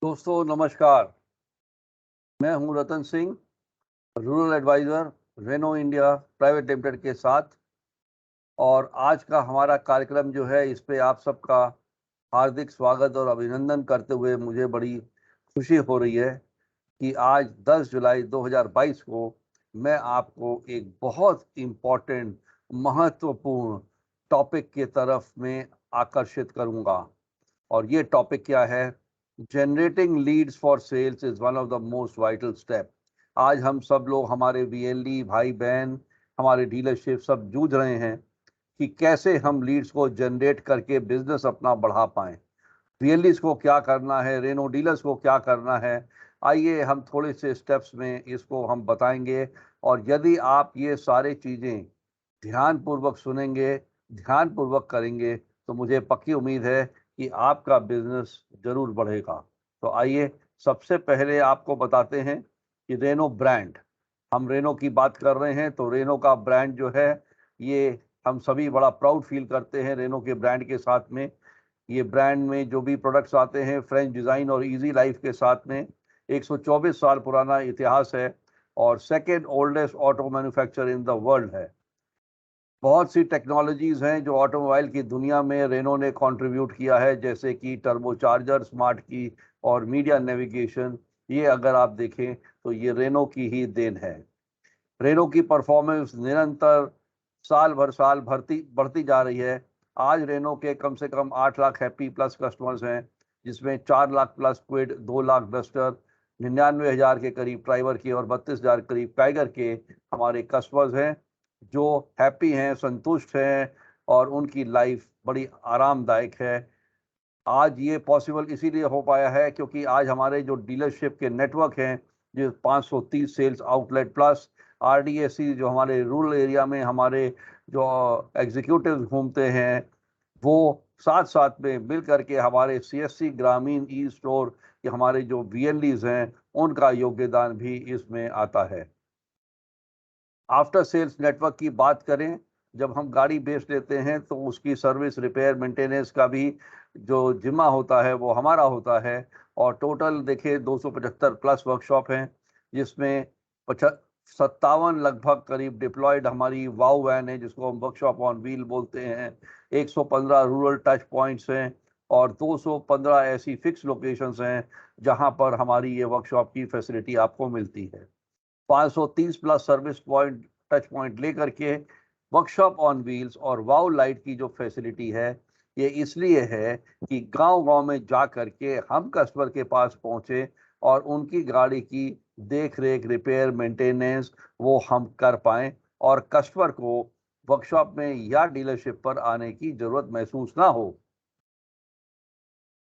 दोस्तों नमस्कार। मैं हूं Ratan Singh, rural adviser Renault India private limited के साथ। और आज का हमारा कार्यक्रम जो है इस पे आप सबका हार्दिक स्वागत और अभिनंदन करते हुए मुझे बड़ी खुशी हो रही है कि आज 10 जुलाई 2022 को मैं आपको एक बहुत इम्पोर्टेंट महत्वपूर्ण टॉपिक की तरफ में आकर्षित करूंगा। और ये टॉपिक क्या है? Generating leads for sales is one of the most vital step. आज हम सब लोग, हमारे वीएलई भाई बहन, हमारे डीलरशिप सब जूझ रहे हैं कि कैसे हम लीड्स को जनरेट करके बिजनेस अपना बढ़ा पाएं। वीएलईज को क्या करना है, रेनो डीलर्स को क्या करना है, आइए हम थोड़े से स्टेप्स में इसको हम बताएंगे। और यदि आप ये सारे चीज़ें ध्यानपूर्वक सुनेंगे, ध्यानपूर्वक करेंगे, तो मुझे पक्की उम्मीद है कि आपका बिजनेस जरूर बढ़ेगा। तो आइए सबसे पहले आपको बताते हैं कि रेनो ब्रांड, हम रेनो की बात कर रहे हैं तो रेनो का ब्रांड जो है, ये हम सभी बड़ा प्राउड फील करते हैं रेनो के ब्रांड के साथ में। ये ब्रांड में जो भी प्रोडक्ट्स आते हैं, फ्रेंच डिज़ाइन और इजी लाइफ के साथ में 124 साल पुराना इतिहास है और second oldest auto manufacturer in the world है। बहुत सी टेक्नोलॉजीज़ हैं जो ऑटोमोबाइल की दुनिया में रेनो ने कंट्रीब्यूट किया है, जैसे कि टर्बोचार्जर, स्मार्ट की और मीडिया नेविगेशन। ये अगर आप देखें तो ये रेनो की ही देन है। रेनो की परफॉर्मेंस निरंतर साल भरती बढ़ती जा रही है। आज रेनो के कम से कम 8 लाख हैप्पी प्लस कस्टमर्स हैं, जिसमें 4 lakh plus Kwid, 2 lakh Duster, 99,000 के करीब ड्राइवर के और 32,000 करीब टाइगर के हमारे कस्टमर्स हैं जो हैप्पी हैं, संतुष्ट हैं और उनकी लाइफ बड़ी आरामदायक है। आज ये पॉसिबल इसीलिए हो पाया है क्योंकि आज हमारे जो डीलरशिप के नेटवर्क हैं, जो 530 सेल्स आउटलेट प्लस आरडीएसी, जो हमारे रूरल एरिया में हमारे जो एग्जीक्यूटिव घूमते हैं, वो साथ साथ में मिल करके हमारे सीएससी ग्रामीण ई स्टोर के हमारे जो वीएलईज हैं, उनका योगदान भी इसमें आता है। आफ्टर सेल्स नेटवर्क की बात करें, जब हम गाड़ी बेच लेते हैं तो उसकी सर्विस, रिपेयर, मेंटेनेंस का भी जो जिम्मा होता है वो हमारा होता है। और टोटल देखें 275 प्लस वर्कशॉप हैं, जिसमें 57 लगभग करीब डिप्लॉयड हमारी वाउ वैन है, जिसको हम वर्कशॉप ऑन व्हील बोलते हैं। 115 रूरल टच पॉइंट्स हैं और 215 ऐसी फिक्स लोकेशंस हैं जहां पर हमारी ये वर्कशॉप की फैसिलिटी आपको मिलती है। 530 plus service point, touch point लेकर के वर्कशॉप ऑन व्हील्स और वाउ लाइट की जो फैसिलिटी है, ये इसलिए है कि गांव-गांव में जा करके हम कस्टमर के पास पहुंचे और उनकी गाड़ी की देख रेख, रिपेयर, मेंटेनेंस वो हम कर पाएं और कस्टमर को वर्कशॉप में या डीलरशिप पर आने की जरूरत महसूस ना हो।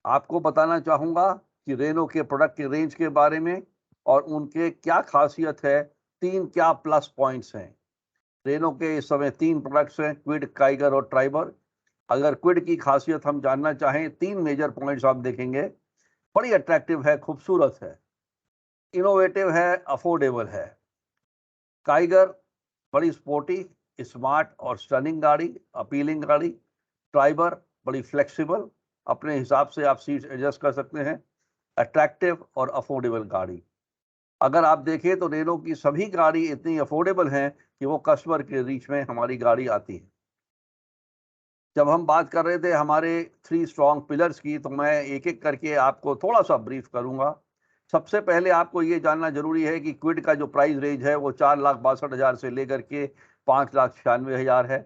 आपको बताना चाहूँगा कि रेनो के प्रोडक्ट की रेंज के बारे में और उनके क्या खासियत है, 3 क्या प्लस पॉइंट्स हैं। रेनो के इस समय 3 प्रोडक्ट्स हैं, क्विड, काइगर और ट्राइबर। अगर क्विड की खासियत हम जानना चाहें, 3 मेजर पॉइंट्स आप देखेंगे। बड़ी अट्रैक्टिव है, खूबसूरत है, इनोवेटिव है, अफोर्डेबल है। काइगर बड़ी स्पोर्टी, स्मार्ट और स्टनिंग गाड़ी, अपीलिंग गाड़ी। ट्राइबर बड़ी फ्लेक्सिबल, अपने हिसाब से आप सीट एडजस्ट कर सकते हैं, अट्रैक्टिव और अफोर्डेबल गाड़ी। अगर आप देखें तो रेनो की सभी गाड़ी इतनी अफोर्डेबल हैं कि वो कस्टमर के रीच में हमारी गाड़ी आती है। जब हम बात कर रहे थे हमारे 3 स्ट्रॉन्ग पिलर्स की, तो मैं एक-एक करके आपको थोड़ा-सा ब्रीफ करूँगा। सबसे पहले आपको ये जानना ज़रूरी है कि क्विड का जो प्राइस रेंज है वो 4,62,000 से लेकर के 5,96,000 है।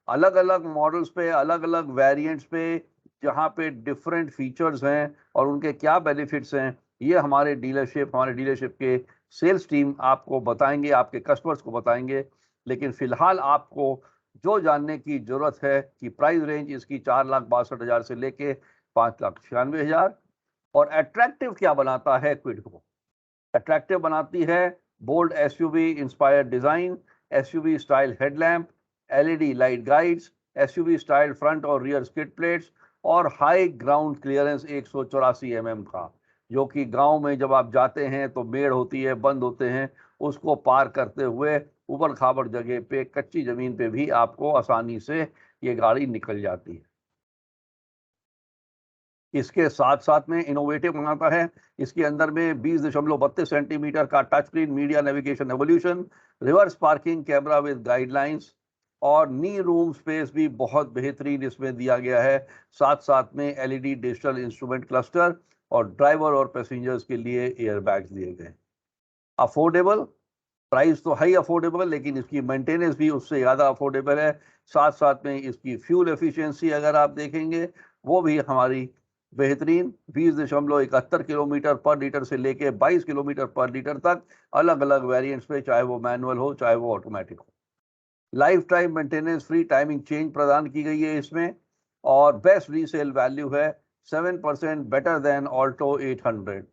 अलग-अलग मॉडल्स पे, अलग-अलग वेरिएंट्स पे, जहाँ पे डिफरेंट फीचर्स हैं और उनके क्या बेनिफिट्स हैं, ये हमारे डीलरशिप के सेल्स टीम आपको बताएँगे, आपके कस्टमर्स को बताएँगे। लेकिन फ़िलहाल आपको जो जानने की ज़रूरत है कि प्राइस रेंज इसकी 4,62,000 से लेके 5,96,000। और अट्रैक्टिव क्या बनाता है क्विड को? अट्रैक्टिव बनाती है bold SUV inspired design, SUV style headlamp, LED light guides, SUV style front और रियर स्किड प्लेट्स और हाई ग्राउंड क्लियरेंस 184 एमएम का, जो कि गांव में जब आप जाते हैं तो मेड़ होती है, बंद होते हैं, उसको पार करते हुए ऊबड़ खाबड़ जगह पे, कच्ची जमीन पे भी आपको आसानी से ये गाड़ी निकल जाती है। इसके साथ साथ में इनोवेटिव बनाता है। इसके अंदर में 20.32 सेंटीमीटर का touch screen, media navigation evolution, reverse parking camera with guidelines और नी रूम स्पेस भी बहुत बेहतरीन इसमें दिया गया है। साथ साथ में एलईडी डिजिटल इंस्ट्रूमेंट क्लस्टर और ड्राइवर और पैसेंजर्स के लिए एयरबैग्स दिए गए। अफोर्डेबल, प्राइस तो हाई अफोर्डेबल, लेकिन इसकी मेंटेनेंस भी उससे ज़्यादा अफोर्डेबल है। साथ साथ में इसकी फ्यूल एफिशिएंसी अगर आप देखेंगे वो भी हमारी बेहतरीन 20.71 किलोमीटर पर लीटर से लेके 22 किलोमीटर पर लीटर तक अलग अलग वेरिएंट्स पे, चाहे वो मैनुअल हो चाहे वो ऑटोमेटिक हो। Life time maintenance free timing change प्रदान की गई है इसमें और बेस्ट रीसेल वैल्यू है 7% बेटर देन ऑल्टो 800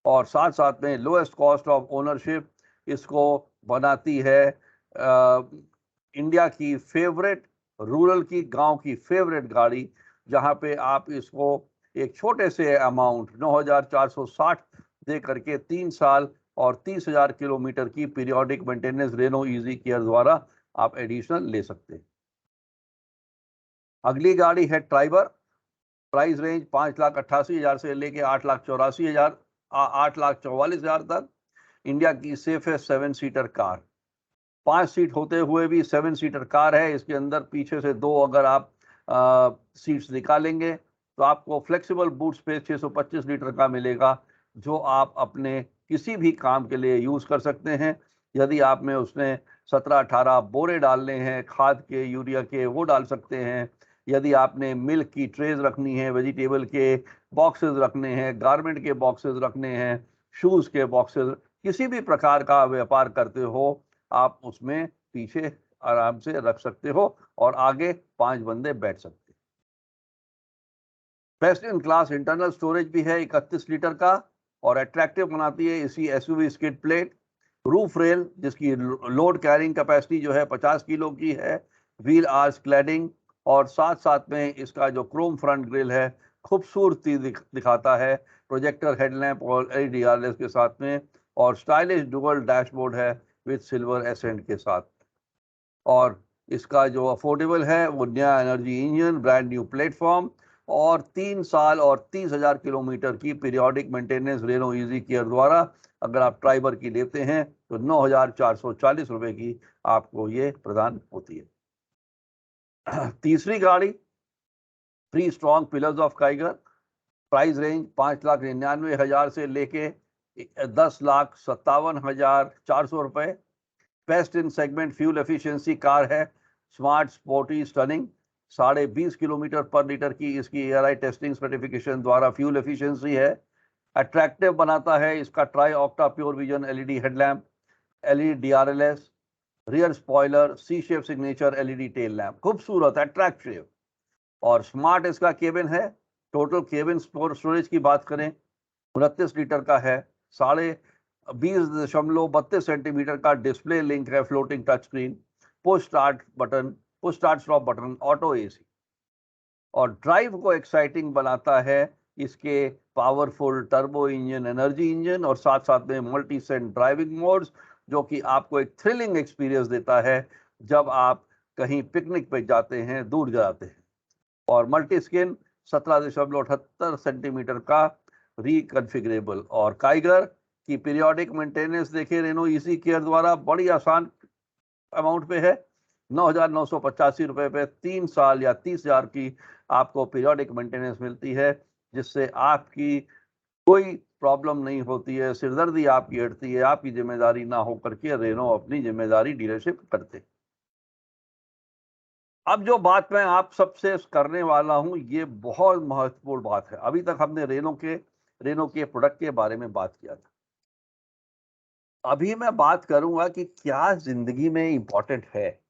और साथ साथ में लोएस्ट कॉस्ट ऑफ ओनरशिप इसको बनाती है इंडिया की फेवरेट, रूरल की, गांव की फेवरेट गाड़ी, जहां पे आप इसको एक छोटे से अमाउंट 9,460 दे करके 3 साल और 30,000 किलोमीटर की periodic maintenance Renault easy care द्वारा आप एडिशनल ले सकते हैं। अगली गाड़ी है ट्राइबर। प्राइस रेंज 5,88,000 से लेके 8,84,000 8,44,000 तक। इंडिया की सेफेस्ट 7 सीटर कार, 5 सीट होते हुए भी 7 सीटर कार है। इसके अंदर पीछे से 2 अगर आप सीट्स निकालेंगे तो आपको फ्लेक्सिबल बूट स्पेस 625 लीटर का मिलेगा, जो आप अपने किसी भी काम के लिए यूज कर सकते हैं। यदि आप में उसमें 17-18 बोरे डालने हैं खाद के, यूरिया के, वो डाल सकते हैं। यदि आपने मिल्क की ट्रेज रखनी है, वेजिटेबल के बॉक्सेस रखने हैं, गारमेंट के बॉक्सेस रखने हैं, शूज के बॉक्सेस, किसी भी प्रकार का व्यापार करते हो आप उसमें पीछे आराम से रख सकते हो और आगे 5 बंदे बैठ सकते हैं। Best in class internal storage भी है 31 लीटर का और अट्रैक्टिव बनाती है इसी SUV skid plate, roof rail जिसकी लोड कैरिंग कैपेसिटी जो है 50 किलो की है, व्हील आर्च क्लैडिंग और साथ साथ में इसका जो क्रोम फ्रंट ग्रिल है खूबसूरती दिखाता है, प्रोजेक्टर हेडलैम्प और एलईडी के साथ में, और स्टाइलिश डुअल डैशबोर्ड है विद सिल्वर एसेंट के साथ। और इसका जो अफोर्डेबल है वो नया energy engine, brand new platform और 3 साल और 30,000 किलोमीटर की periodic maintenance Renault easy care द्वारा अगर आप ट्राइबर की लेते हैं तो 9,440 रुपए की आपको ये प्रदान होती है। तीसरी गाड़ी three strong pillars of Kiger. Price range 5,99,000 से लेके 10,57,400 रुपए। Best in segment fuel efficiency car है, smart sporty stunning, 20.5 kilometre per litre की इसकी एआरआई टेस्टिंग सर्टिफिकेशन द्वारा फ्यूल एफिशिएंसी है। अट्रैक्टिव बनाता है इसका tri octa pure vision LED headlamp, LED DRLs, rear spoiler, C shape signature LED tail lamp, खूबसूरत attractive और स्मार्ट इसका केबिन है। टोटल केबिन स्टोरेज की बात करें 29 लीटर का है, 20.32 सेंटीमीटर का डिस्प्ले लिंक है, floating touch screen, push start button, push start stop button, auto AC. और ड्राइव को एक्साइटिंग बनाता है इसके powerful turbo engine, energy engine और साथ साथ में मल्टी सेंट ड्राइविंग मोड्स, जो कि आपको एक थ्रिलिंग एक्सपीरियंस देता है जब आप कहीं पिकनिक पे जाते हैं, दूर जाते हैं। और मल्टी स्किन 17.78 सेंटीमीटर का रिकन्फिगरेबल। और काइगर की पीरियोडिक मेंटेनेंस देखिए रेनो इजी केयर द्वारा बड़ी आसान अमाउंट पे है, 9,985 रुपए पे 3 साल या 30,000 की आपको पीरियोडिक मेंटेनेंस मिलती है, जिससे आपकी कोई प्रॉब्लम नहीं होती है, सिरदर्दी आपकी हटती है, आपकी जिम्मेदारी ना होकर के रेनो अपनी जिम्मेदारी डीलरशिप करते। अब जो बात मैं आप सबसे करने वाला हूं ये बहुत महत्वपूर्ण बात है। अभी तक हमने रेनो के प्रोडक्ट के बारे में बात किया था, अभी मैं बात करूंगा कि क्या जिंदगी में इंपॉर्टेंट है।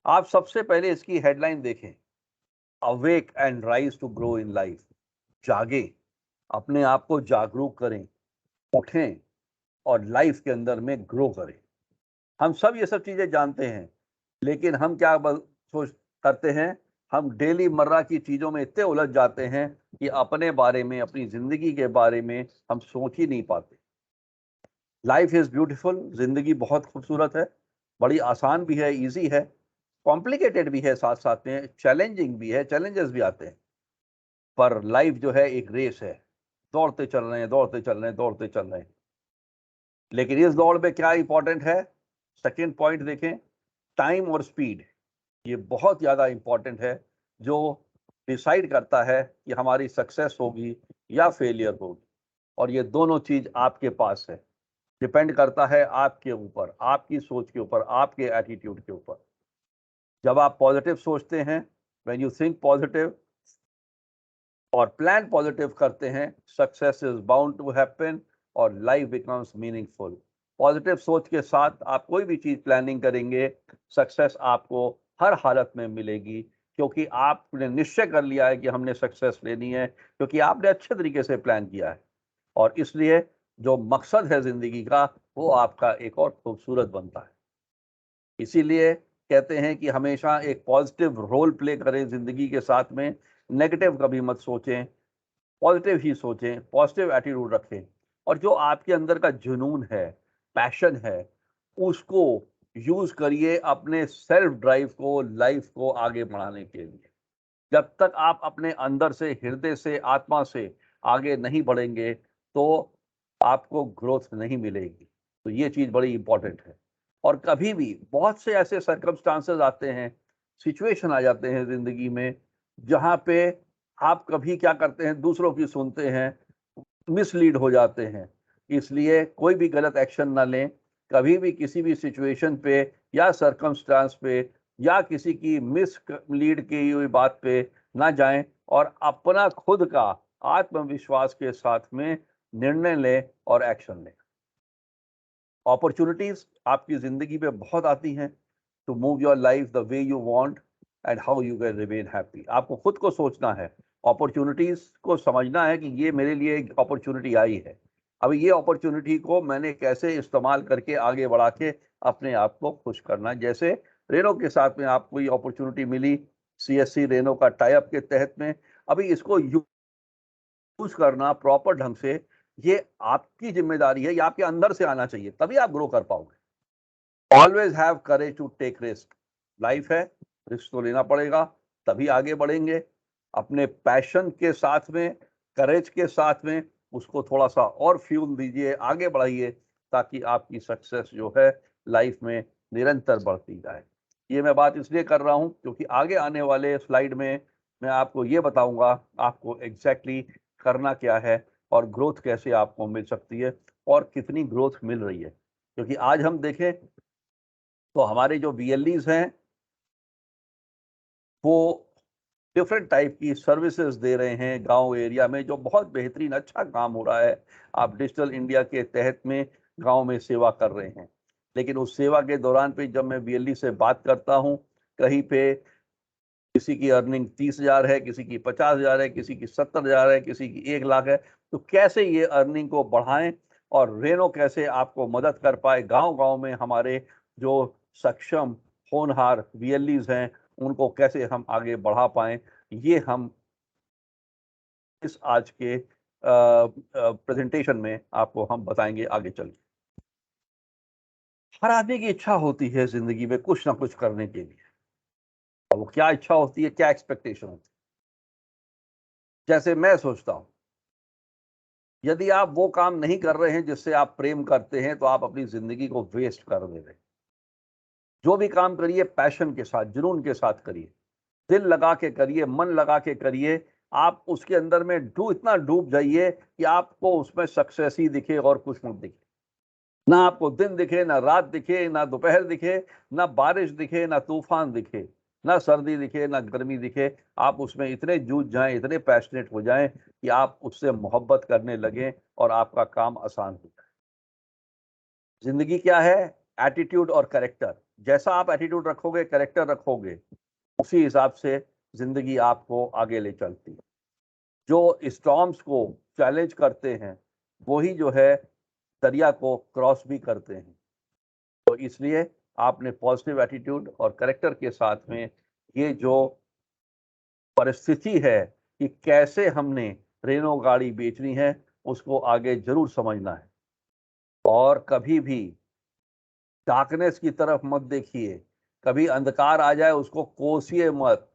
आप सबसे पहले इसकी हेडलाइन देखें, awake and rise to grow in life. जागे, अपने आप को जागरूक करें, उठें और लाइफ के अंदर में ग्रो करें। हम सब ये सब चीजें जानते हैं, लेकिन हम क्या सोच करते हैं, हम डेली मर्रा की चीजों में इतने उलझ जाते हैं कि अपने बारे में, अपनी जिंदगी के बारे में हम सोच ही नहीं पाते। लाइफ इज ब्यूटीफुल, जिंदगी बहुत खूबसूरत है, बड़ी आसान भी है, इजी है, कॉम्प्लिकेटेड भी है, साथ साथ में चैलेंजिंग भी है, चैलेंजेस भी आते हैं। पर लाइफ जो है एक रेस है, दौड़ते चल रहे हैं, दौड़ते चल रहे हैं, दौड़ते चल रहे हैं। लेकिन इस दौड़ में क्या इंपॉर्टेंट है, सेकेंड पॉइंट देखें, टाइम और स्पीड। ये बहुत ज़्यादा इंपॉर्टेंट है, जो डिसाइड करता है कि हमारी सक्सेस होगी या फेलियर होगी। और ये दोनों चीज़ आपके पास है, डिपेंड करता है आपके ऊपर, आपकी सोच के ऊपर, आपके एटीट्यूड के ऊपर। जब आप पॉजिटिव सोचते हैं, व्हेन यू थिंक पॉजिटिव और प्लान पॉजिटिव करते हैं, success is bound to happen और लाइफ बिकम्स मीनिंगफुल। पॉजिटिव सोच के साथ आप कोई भी चीज प्लानिंग करेंगे, सक्सेस आपको हर हालत में मिलेगी, क्योंकि आपने निश्चय कर लिया है कि हमने सक्सेस लेनी है, क्योंकि आपने अच्छे तरीके से प्लान किया है। और इसलिए जो मकसद है जिंदगी का, वो आपका एक और खूबसूरत बनता है। इसीलिए कहते हैं कि हमेशा एक पॉजिटिव रोल प्ले करें जिंदगी के साथ में, नेगेटिव कभी मत सोचें, पॉजिटिव ही सोचें, पॉजिटिव एटीट्यूड रखें। और जो आपके अंदर का जुनून है, पैशन है, उसको यूज करिए अपने सेल्फ ड्राइव को, लाइफ को आगे बढ़ाने के लिए। जब तक आप अपने अंदर से, हृदय से, आत्मा से आगे नहीं बढ़ेंगे, तो आपको ग्रोथ नहीं मिलेगी। तो ये चीज बड़ी इंपॉर्टेंट है। और कभी भी बहुत से ऐसे सर्कमस्टांसेस आते हैं, सिचुएशन आ जाते हैं जिंदगी में, जहां पे आप कभी क्या करते हैं, दूसरों की सुनते हैं, मिसलीड हो जाते हैं। इसलिए कोई भी गलत एक्शन ना लें, कभी भी किसी भी सिचुएशन पे या सर्कमस्टांस पे या किसी की मिस लीड की हुई बात पे ना जाएं, और अपना खुद का आत्मविश्वास के साथ में निर्णय लें और एक्शन लें। अपॉर्चुनिटीज आपकी जिंदगी में बहुत आती हैं, to move your life the way you want and how you can remain happy. आपको खुद को सोचना है, अपॉर्चुनिटीज को समझना है कि ये मेरे लिए एक अपॉर्चुनिटी आई है, अभी ये अपॉर्चुनिटी को मैंने कैसे इस्तेमाल करके आगे बढ़ा के अपने आप को खुश करना है। जैसे रेनो के साथ में आपको ये अपॉर्चुनिटी मिली, सीएससी रेनो का टाई अप के तहत में, अभी इसको यूज करना प्रॉपर ढंग से, ये आपकी जिम्मेदारी है, ये आपके अंदर से आना चाहिए, तभी आप ग्रो कर पाओगे। Always have courage to take risk. Life है, रिस्क तो लेना पड़ेगा, तभी आगे बढ़ेंगे। अपने पैशन के साथ में, करेज के साथ में उसको थोड़ा सा और फ्यूल दीजिए, आगे बढ़ाइए, ताकि आपकी सक्सेस जो है लाइफ में निरंतर बढ़ती जाए। ये मैं बात इसलिए कर रहा हूं क्योंकि आगे आने वाले स्लाइड में मैं आपको ये बताऊंगा आपको एग्जैक्टली करना क्या है, और ग्रोथ कैसे आपको मिल सकती है, और कितनी ग्रोथ मिल रही है। क्योंकि आज हम देखें तो हमारे जो VLEs हैं, वो डिफरेंट टाइप की सर्विसेज दे रहे हैं गांव एरिया में, जो बहुत बेहतरीन अच्छा काम हो रहा है। आप डिजिटल इंडिया के तहत में गांव में सेवा कर रहे हैं, लेकिन उस सेवा के दौरान पे जब मैं VLE से बात करता हूं, कहीं पे किसी की अर्निंग 30,000 है, किसी की 50,000 है, किसी की 70,000 है, किसी की 1 लाख है। तो कैसे ये अर्निंग को बढ़ाएं, और रेनो कैसे आपको मदद कर पाए, गांव गांव में हमारे जो सक्षम होनहार VLEs हैं, उनको कैसे हम आगे बढ़ा पाएं, ये हम इस आज के प्रेजेंटेशन में आपको हम बताएंगे आगे चल के। हर आदमी की इच्छा होती है जिंदगी में कुछ ना कुछ करने के लिए, और वो क्या इच्छा होती है, क्या एक्सपेक्टेशन होती है। जैसे मैं सोचता हूं, यदि आप वो काम नहीं कर रहे हैं जिससे आप प्रेम करते हैं, तो आप अपनी जिंदगी को वेस्ट कर दे रहे हैं। जो भी काम करिए पैशन के साथ, जुनून के साथ करिए, दिल लगा के करिए, मन लगा के करिए। आप उसके अंदर में इतना डूब जाइए कि आपको उसमें सक्सेस ही दिखे और कुछ मत दिखे। ना आपको दिन दिखे, ना रात दिखे, ना दोपहर दिखे, ना बारिश दिखे, ना तूफान दिखे, ना सर्दी दिखे, ना गर्मी दिखे। आप उसमें इतने जूझ जाएं, इतने पैशनेट हो जाएं कि आप उससे मोहब्बत करने लगें और आपका काम आसान हो जाए। जिंदगी क्या है, एटीट्यूड और कैरेक्टर। जैसा आप एटीट्यूड रखोगे, कैरेक्टर रखोगे, उसी हिसाब से जिंदगी आपको आगे ले चलती है। जो स्टॉर्म्स को चैलेंज करते हैं, वही जो है दरिया को क्रॉस भी करते हैं। तो इसलिए आपने पॉजिटिव एटीट्यूड और कैरेक्टर के साथ में ये जो परिस्थिति है कि कैसे हमने रेनो गाड़ी बेचनी है, उसको आगे जरूर समझना है। और कभी भी डार्कनेस की तरफ मत देखिए, कभी अंधकार आ जाए उसको कोसिए मत,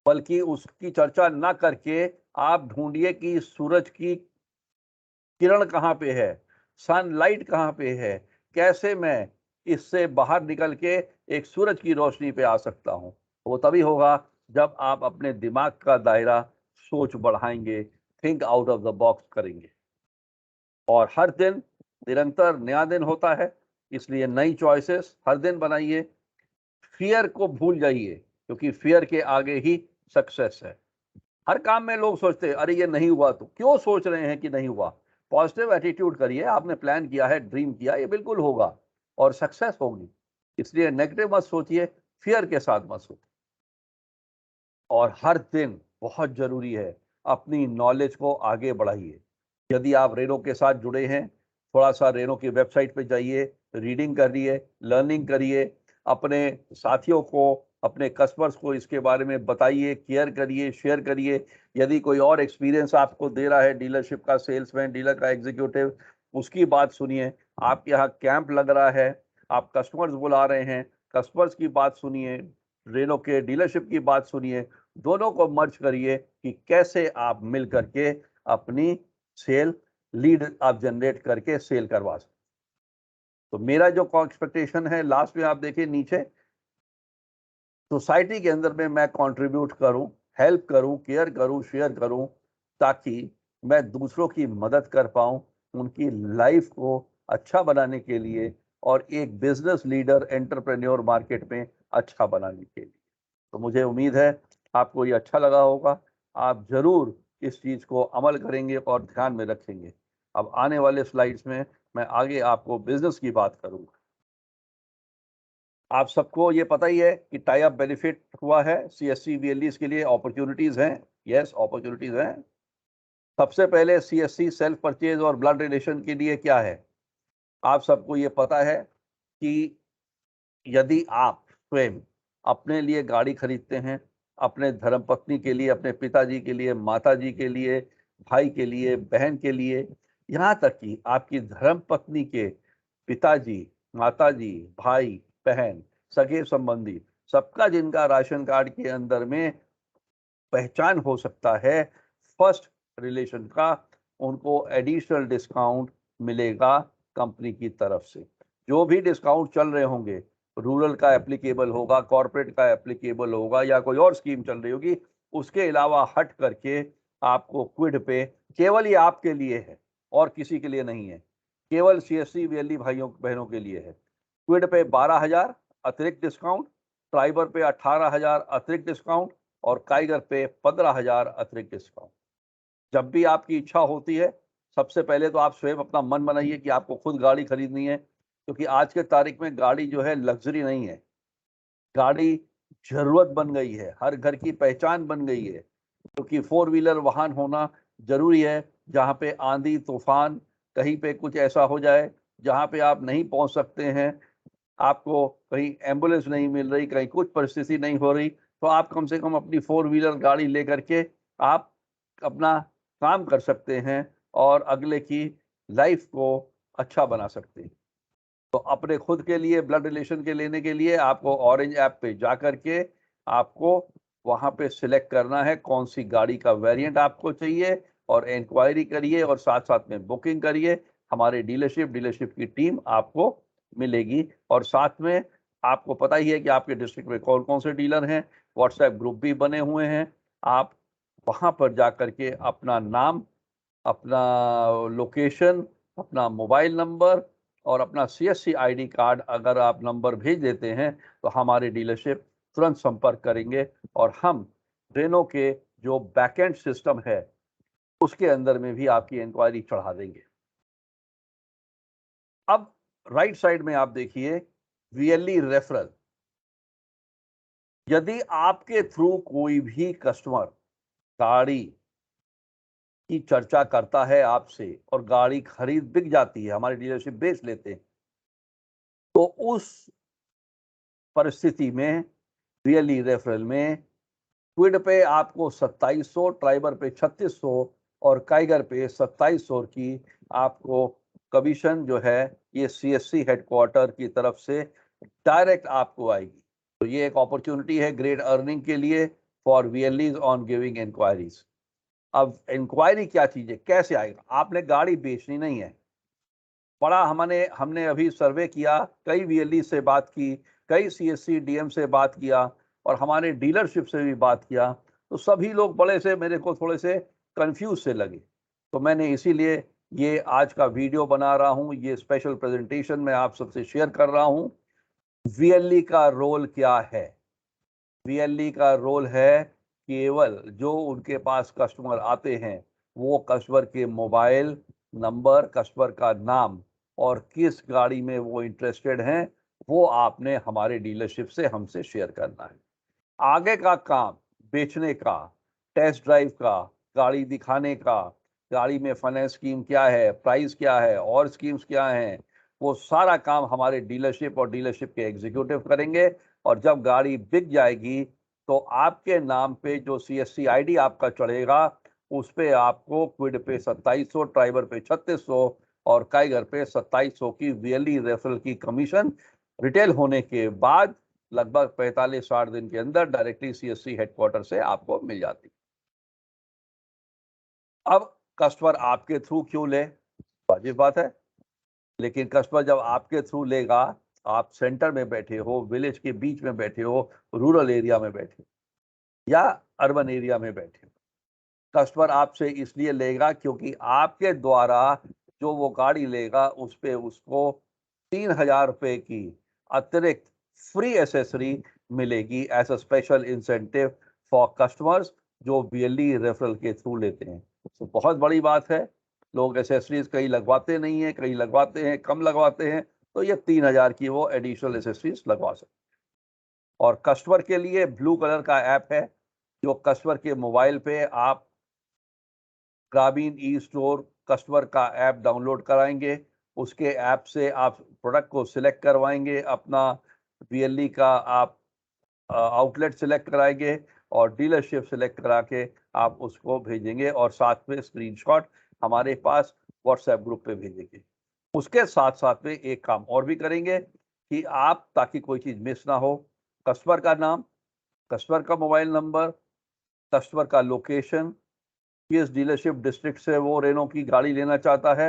बल्कि उसकी चर्चा ना करके आप ढूंढिए कि सूरज की किरण कहाँ पे है, सनलाइट कहाँ पे है, कैसे मैं इससे बाहर निकल के एक सूरज की रोशनी पे आ सकता हूँ। वो तभी होगा जब आप अपने दिमाग का दायरा सोच बढ़ाएंगे, think out of the box करेंगे। और हर दिन निरंतर नया दिन होता है, इसलिए नई चॉइसेस हर दिन बनाइए। फियर को भूल जाइए, क्योंकि फियर के आगे ही सक्सेस है। हर काम में लोग सोचते हैं अरे ये नहीं हुआ, तो क्यों सोच रहे हैं कि नहीं हुआ? पॉजिटिव एटीट्यूड करिए, आपने प्लान किया है, ड्रीम किया, ये बिल्कुल होगा और सक्सेस होगी। इसलिए नेगेटिव मत सोचिए, फियर के साथ मत सोचिए। और हर दिन बहुत जरूरी है, अपनी नॉलेज को आगे बढ़ाइए। यदि आप रेनो के साथ जुड़े हैं, थोड़ा सा रेनो की वेबसाइट पे जाइए, रीडिंग करिए, लर्निंग करिए, अपने साथियों को, अपने कस्टमर्स को इसके बारे में बताइए, केयर करिए, शेयर करिए। यदि कोई और एक्सपीरियंस आपको दे रहा है, डीलरशिप का सेल्समैन, डीलर का एग्जीक्यूटिव, उसकी बात सुनिए। आपके यहाँ कैंप लग रहा है, आप कस्टमर्स बुला रहे हैं, कस्टमर्स की बात सुनिए, रेनो के डीलरशिप की बात सुनिए। दोनों को मर्ज करिए कि कैसे आप मिल करके अपनी सेल लीड आप जनरेट करके सेल करवा सकते। तो मेरा जो एक्सपेक्टेशन है, लास्ट में आप देखिए नीचे, सोसाइटी के अंदर में मैं कंट्रीब्यूट करूं, हेल्प करूं, केयर करूं, शेयर करूं, ताकि मैं दूसरों की मदद कर पाऊं, उनकी लाइफ को अच्छा बनाने के लिए और एक बिजनेस लीडर, एंटरप्रेन्योर मार्केट में अच्छा बनाने के लिए। तो मुझे उम्मीद है आपको ये अच्छा लगा होगा। आप जरूर इस चीज को अमल करेंगे और ध्यान में रखेंगे। अब आने वाले स्लाइड्स में मैं आगे आपको बिजनेस की बात करूंगा। आप सबको ये पता ही है कि टाई अप बेनिफिट हुआ है, सीएससी वीएलईज के लिए अपॉर्चुनिटीज हैं। यस, अपॉर्चुनिटीज हैं। सबसे पहले सीएससी सेल्फ परचेज और ब्लड रिलेशन के लिए क्या है, आप सबको ये पता है कि यदि आप स्वयं अपने लिए गाड़ी खरीदते हैं, अपने धर्मपत्नी के लिए, अपने पिताजी के लिए, माताजी के लिए, भाई के लिए, बहन के लिए, यहाँ तक कि आपकी धर्मपत्नी के पिताजी, माताजी, भाई, बहन, सगे संबंधी, सबका जिनका राशन कार्ड के अंदर में पहचान हो सकता है फर्स्ट रिलेशन का, उनको एडिशनल डिस्काउंट मिलेगा कंपनी की तरफ से। जो भी डिस्काउंट चल रहे होंगे, रूरल का एप्लीकेबल होगा, कॉर्पोरेट का एप्लीकेबल होगा, या कोई और स्कीम चल रही होगी, उसके अलावा हट करके आपको क्विड पे, केवल ये आपके लिए है और किसी के लिए नहीं है, केवल सीएससी वीएलई भाइयों बहनों के लिए है। क्विड पे 12,000 अतिरिक्त डिस्काउंट, ट्राइबर पे 18,000 अतिरिक्त डिस्काउंट और काइगर पे 15,000 अतिरिक्त डिस्काउंट। जब भी आपकी इच्छा होती है, सबसे पहले तो आप स्वयं अपना मन बनाइए कि आपको खुद गाड़ी खरीदनी है, क्योंकि आज के तारीख में गाड़ी जो है लग्जरी नहीं है, गाड़ी जरूरत बन गई है, हर घर की पहचान बन गई है। क्योंकि फोर व्हीलर वाहन होना जरूरी है, जहाँ पे आंधी तूफान, कहीं पे कुछ ऐसा हो जाए जहाँ पे आप नहीं पहुंच सकते हैं, आपको कहीं एम्बुलेंस नहीं मिल रही, कहीं कुछ परिस्थिति नहीं हो रही, तो आप कम से कम अपनी फोर व्हीलर गाड़ी लेकर के आप अपना काम कर सकते हैं और अगले की लाइफ को अच्छा बना सकते हैं। तो अपने खुद के लिए, ब्लड रिलेशन के लेने के लिए आपको ऑरेंज ऐप पे जा करके आपको वहां पे सिलेक्ट करना है कौन सी गाड़ी का वेरिएंट आपको चाहिए, और इंक्वायरी करिए और साथ साथ में बुकिंग करिए। हमारे डीलरशिप की टीम आपको मिलेगी। और साथ में आपको पता ही है कि आपके डिस्ट्रिक्ट में कौन कौन से डीलर हैं, व्हाट्सएप ग्रुप भी बने हुए हैं। आप वहां पर जा करके अपना नाम, अपना लोकेशन, अपना मोबाइल नंबर और अपना सीएससी आईडी कार्ड अगर आप नंबर भेज देते हैं, तो हमारे डीलरशिप तुरंत संपर्क करेंगे और हम रेनो के जो बैकएंड सिस्टम है उसके अंदर में भी आपकी इंक्वायरी चढ़ा देंगे। अब राइट साइड में आप देखिए वीएलई रेफरल। यदि आपके थ्रू कोई भी कस्टमर गाड़ी की चर्चा करता है आपसे और गाड़ी खरीद बिक जाती है, हमारी डीलरशिप बेच लेते हैं, तो उस परिस्थिति में रियली रेफरल में क्विड पे आपको 2700, ट्राइबर पे 3600 और काइगर पे 2700 की आपको कमीशन जो है ये सीएससी हेडक्वार्टर की तरफ से डायरेक्ट आपको आएगी। तो ये एक अपॉर्चुनिटी है ग्रेट अर्निंग के लिए फॉर वीएलईज ऑन गिविंग इंक्वायरीज। अब इंक्वायरी क्या चीज़ है, कैसे आएगा? आपने गाड़ी बेचनी नहीं है। बड़ा हमने अभी सर्वे किया, कई वीएलई से बात की, कई सीएससी डीएम से बात किया और हमारे डीलरशिप से भी बात किया, तो सभी लोग बड़े से मेरे को थोड़े से कंफ्यूज से लगे। तो मैंने इसीलिए ये आज का वीडियो बना रहा हूँ, ये स्पेशल प्रेजेंटेशन मैं आप सबसे शेयर कर रहा हूँ। वीएलई का रोल क्या है? वीएलई का रोल है केवल जो उनके पास कस्टमर आते हैं, वो कस्टमर के मोबाइल नंबर, कस्टमर का नाम और किस गाड़ी में वो इंटरेस्टेड हैं, वो आपने हमारे डीलरशिप से हमसे शेयर करना है। आगे का काम बेचने का, टेस्ट ड्राइव का, गाड़ी दिखाने का, गाड़ी में फाइनेंस स्कीम क्या है, प्राइस क्या है और स्कीम्स क्या हैं, वो सारा काम हमारे डीलरशिप और डीलरशिप के एग्जीक्यूटिव करेंगे। और जब गाड़ी बिक जाएगी तो आपके नाम पे जो सीएससी आईडी आपका चढ़ेगा, उस पे आपको क्विड पे 2700, ड्राइवर पे 3600 और काइगर पे 2700 की वीएलई रेफरल की कमीशन रिटेल होने के बाद लगभग 45-60 दिन के अंदर डायरेक्टली सीएससी हेडक्वार्टर से आपको मिल जाती। अब कस्टमर आपके थ्रू क्यों ले? वाजिब बात है, लेकिन कस्टमर जब आपके थ्रू लेगा, आप सेंटर में बैठे हो, विलेज के बीच में बैठे हो, रूरल एरिया में बैठे हो या अर्बन एरिया में बैठे हो, कस्टमर आपसे इसलिए लेगा क्योंकि आपके द्वारा जो वो गाड़ी लेगा उस पे उसको 3000 रुपए की अतिरिक्त फ्री एसेसरी मिलेगी as a special incentive for customers जो वीएलई रेफरल के थ्रू लेते हैं। तो बहुत बड़ी बात है। लोग एसेसरीज कहीं लगवाते नहीं है, कहीं लगवाते हैं, कम लगवाते हैं, तो ये 3000 की वो एडिशनल एसेसरीज लगवा सकते हैं। और कस्टमर के लिए ब्लू कलर का ऐप है, जो कस्टमर के मोबाइल पे आप ग्रामीण ई स्टोर कस्टमर का ऐप डाउनलोड कराएंगे। उसके ऐप से आप प्रोडक्ट को सिलेक्ट करवाएंगे, अपना वीएलई का आप आउटलेट सिलेक्ट कराएंगे और डीलरशिप सिलेक्ट करा के आप उसको भेजेंगे और साथ में स्क्रीनशॉट हमारे पास व्हाट्सएप ग्रुप पे भेजेंगे। उसके साथ साथ में एक काम और भी करेंगे कि आप, ताकि कोई चीज़ मिस ना हो, कस्टमर का नाम, कस्टमर का मोबाइल नंबर, कस्टमर का लोकेशन, किस डीलरशिप डिस्ट्रिक्ट से वो रेनो की गाड़ी लेना चाहता है